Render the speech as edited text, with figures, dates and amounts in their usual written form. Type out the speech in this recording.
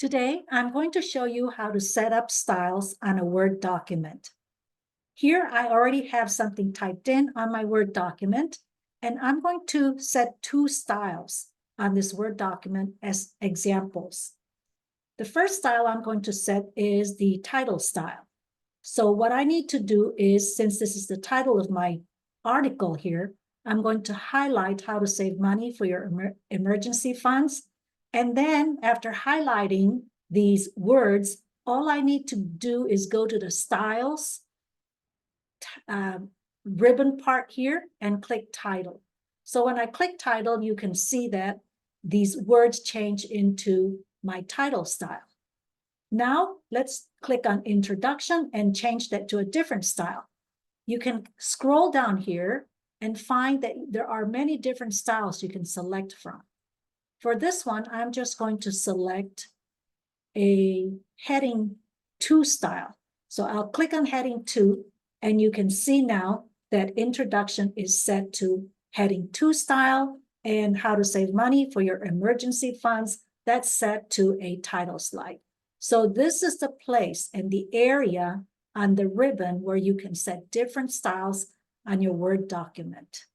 Today, I'm going to show you how to set up styles on a Word document. Here, I already have something typed in on my Word document, and I'm going to set two styles on this Word document as examples. The first style I'm going to set is the title style. So what I need to do is, since this is the title of my article here, I'm going to highlight how to save money for your emergency funds. And then after highlighting these words, all I need to do is go to the styles ribbon part here and click title. So when I click title, you can see that these words change into my title style. Now let's click on introduction and change that to a different style. You can scroll down here and find that there are many different styles you can select from. For this one, I'm just going to select a heading 2 style. So I'll click on heading 2, and you can see now that introduction is set to heading 2 style, and how to save money for your emergency funds, that's set to a title slide. So this is the place and the area on the ribbon where you can set different styles on your Word document.